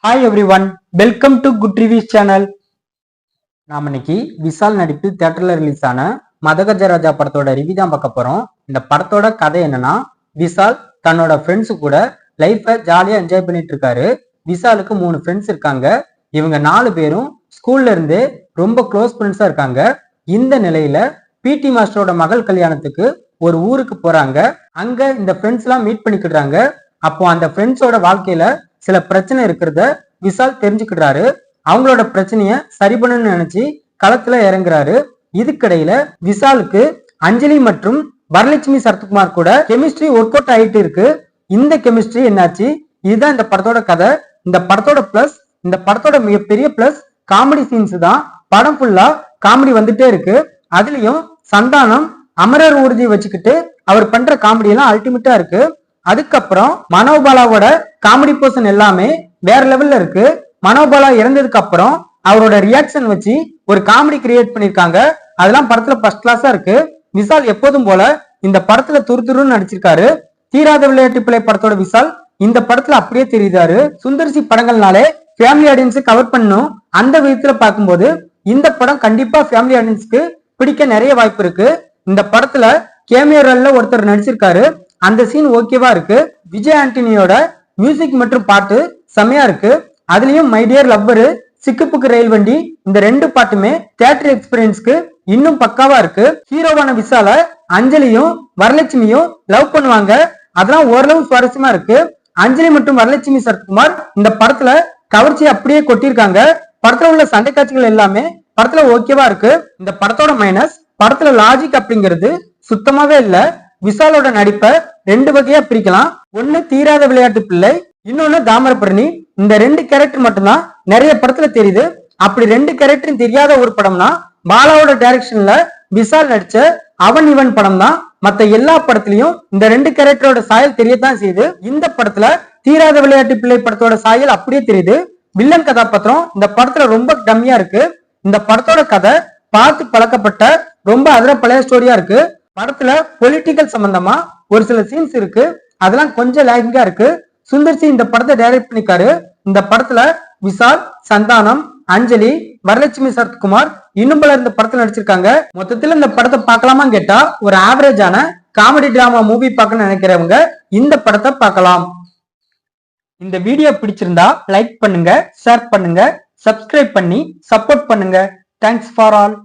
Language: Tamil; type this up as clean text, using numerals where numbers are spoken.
Hi every one, welcome to good reviews channel. நாம இன்னைக்கு விஷால் நடிப்பில் தியேட்டர்ல ரிலீஸ் ஆன மதகஜராஜா படத்தோட ரிவ்யூ தான் பார்க்க போறோம். இந்த படத்தோட கதை என்னன்னா, விஷால் தன்னோட ஃப்ரெண்ட்ஸு கூட லைஃபை ஜாலியா என்ஜாய் பண்ணிட்டு இருக்காரு. விஷாலுக்கு 3 ஃப்ரெண்ட்ஸ் இருக்காங்க. இவங்க 4 பேரும் ஸ்கூல்ல இருந்தே ரொம்ப க்ளோஸ் ஃப்ரெண்ட்ஸா இருக்காங்க. இந்த நிலையில பிடி மாஸ்டரோட மகள் கல்யாணத்துக்கு ஒரு ஊருக்கு போறாங்க. அங்க இந்த ஃப்ரெண்ட்ஸ் எல்லாம் மீட் பண்ணிக்கிடுறாங்க. அப்போ அந்த ஃப்ரெண்ட்ஸோட வாழ்க்கையில சில பிரச்சனை இருக்கிறத விஷால் தெரிஞ்சுக்கிறாரு. அவங்களோட பிரச்சனைய சரி பண்ணணும்னு நினைச்சு களத்துல இறங்குறாரு. இதுக்கிடையில விஷாலுக்கு அஞ்சலி மற்றும் வரலட்சுமி சரத்குமார் கூட கெமிஸ்ட்ரி ஒர்க் அவுட் ஆயிட்டு இருக்கு. இந்த கெமிஸ்ட்ரி என்னாச்சு, இதுதான் இந்த படத்தோட கதை. இந்த படத்தோட பிளஸ், இந்த படத்தோட மிகப்பெரிய பிளஸ் காமெடி சீன்ஸ் தான். படம் ஃபுல்லா காமெடி வந்துட்டே இருக்கு. அதுலயும் சந்தானம் அமரர் ஊர்தி வச்சுக்கிட்டு அவர் பண்ற காமெடி எல்லாம் அல்டிமேட்டா இருக்கு. அதுக்கப்புறம் மனோபாலாவோட காமெடி போர்ஷன் எல்லாமே வேற லெவல்ல இருக்கு. மனோபாலா இறந்ததுக்கு அப்புறம் அவரோட ரியாக்ஷன் வச்சு ஒரு காமெடி கிரியேட் பண்ணிருக்காங்க. அதெல்லாம் படத்துல ஃபர்ஸ்ட் கிளாஸா இருக்கு. விஷால் எப்போதும் போல இந்த படத்துல துருதுருன்னு நடிச்சிருக்காரு. தீராத விளையாட்டு பிள்ளை படத்தோட விஷால் இந்த படத்துல அப்படியே தெரியுதாரு. சுந்தர்சி படங்கள்னாலே ஃபேமிலி ஆடியன்ஸ் கவர் பண்ணும். அந்த விதத்துல பார்க்கும்போது இந்த படம் கண்டிப்பா ஃபேமிலி ஆடியன்ஸ்க்கு பிடிக்க நிறைய வாய்ப்பு இருக்கு. இந்த படத்துல கேமியோ ரோல்ல ஒருத்தர் நடிச்சிருக்காரு. அந்த சீன் ஓகேவா இருக்கு. விஜய் ஆண்டனியோட மியூசிக் மற்றும் பாட்டு செமையா இருக்கு. அதுலயும் மை டியர் லவ்வரு, சிக்குப்புக்கு ரயில் வண்டி, இந்த 2 பாட்டுமே தியேட்டர் எக்ஸ்பீரியன்ஸ்க்கு இன்னும் பக்காவா இருக்கு. ஹீரோவான விஷால அஞ்சலியும் வரலட்சுமியும் லவ் பண்ணுவாங்க. அதெல்லாம் ஓரளவு சுவாரஸ்யமா இருக்கு. அஞ்சலி மற்றும் வரலட்சுமி சரத்குமார் இந்த படத்துல கவர்ச்சி அப்படியே கொட்டிருக்காங்க. படத்துல உள்ள சண்டை காட்சிகள் எல்லாமே படத்துல ஓகேவா இருக்கு. இந்த படத்தோட மைனஸ், படத்துல லாஜிக் அப்படிங்கிறது சுத்தமாவே இல்ல. விஷாலோட நடிப்பை 2 வகையா பிரிக்கலாம். ஒண்ணு தீராத விளையாட்டு பிள்ளை, இன்னொன்னு தாமிரபரணி. இந்த 2 கேரக்டர் மட்டும்தான் நிறைய படத்துல தெரியுது. அப்படி 2 கேரக்டரும் தெரியாத ஒரு படம்னா பாலாவோட டைரக்ஷன்ல விஷால் நடிச்ச அவன் இவன் படம் தான். மத்த எல்லா படத்திலையும் இந்த 2 கேரக்டரோட சாயல் தெரியத்தான் செய்யுது. இந்த படத்துல தீராத விளையாட்டு பிள்ளை படத்தோட சாயல் அப்படியே தெரியுது. வில்லன் கதாபாத்திரம் இந்த படத்துல ரொம்ப டம்மியா இருக்கு. இந்த படத்தோட கதை பார்த்து பழக்கப்பட்ட ரொம்ப அதிர பழைய ஸ்டோரியா இருக்கு. படத்துல பொலிட்டிக்கல் சம்பந்தமா ஒரு சில சீன்ஸ் இருக்கு. அதெல்லாம் கொஞ்சம் லேகிங்கா இருக்கு. சுந்தர்சி இந்த படத்தை டைரக்ட் பண்ணிருக்காரு. இந்த படத்துல விஷால், சந்தானம், அஞ்சலி, வரலட்சுமி சரத்குமார் இன்னும் பலர் இந்த படத்துல நடிச்சிருக்காங்க. மொத்தத்துல இந்த படத்தை பார்க்கலாமான்னு கேட்டா ஒரு ஆவரேஜான காமெடி டிராமா மூவி பார்க்கணும்னு நினைக்கிறவங்க இந்த படத்தை பார்க்கலாம். இந்த வீடியோ பிடிச்சிருந்தா லைக் பண்ணுங்க, ஷேர் பண்ணுங்க, சப்ஸ்கிரைப் பண்ணி சப்போர்ட் பண்ணுங்க. Thanks for all.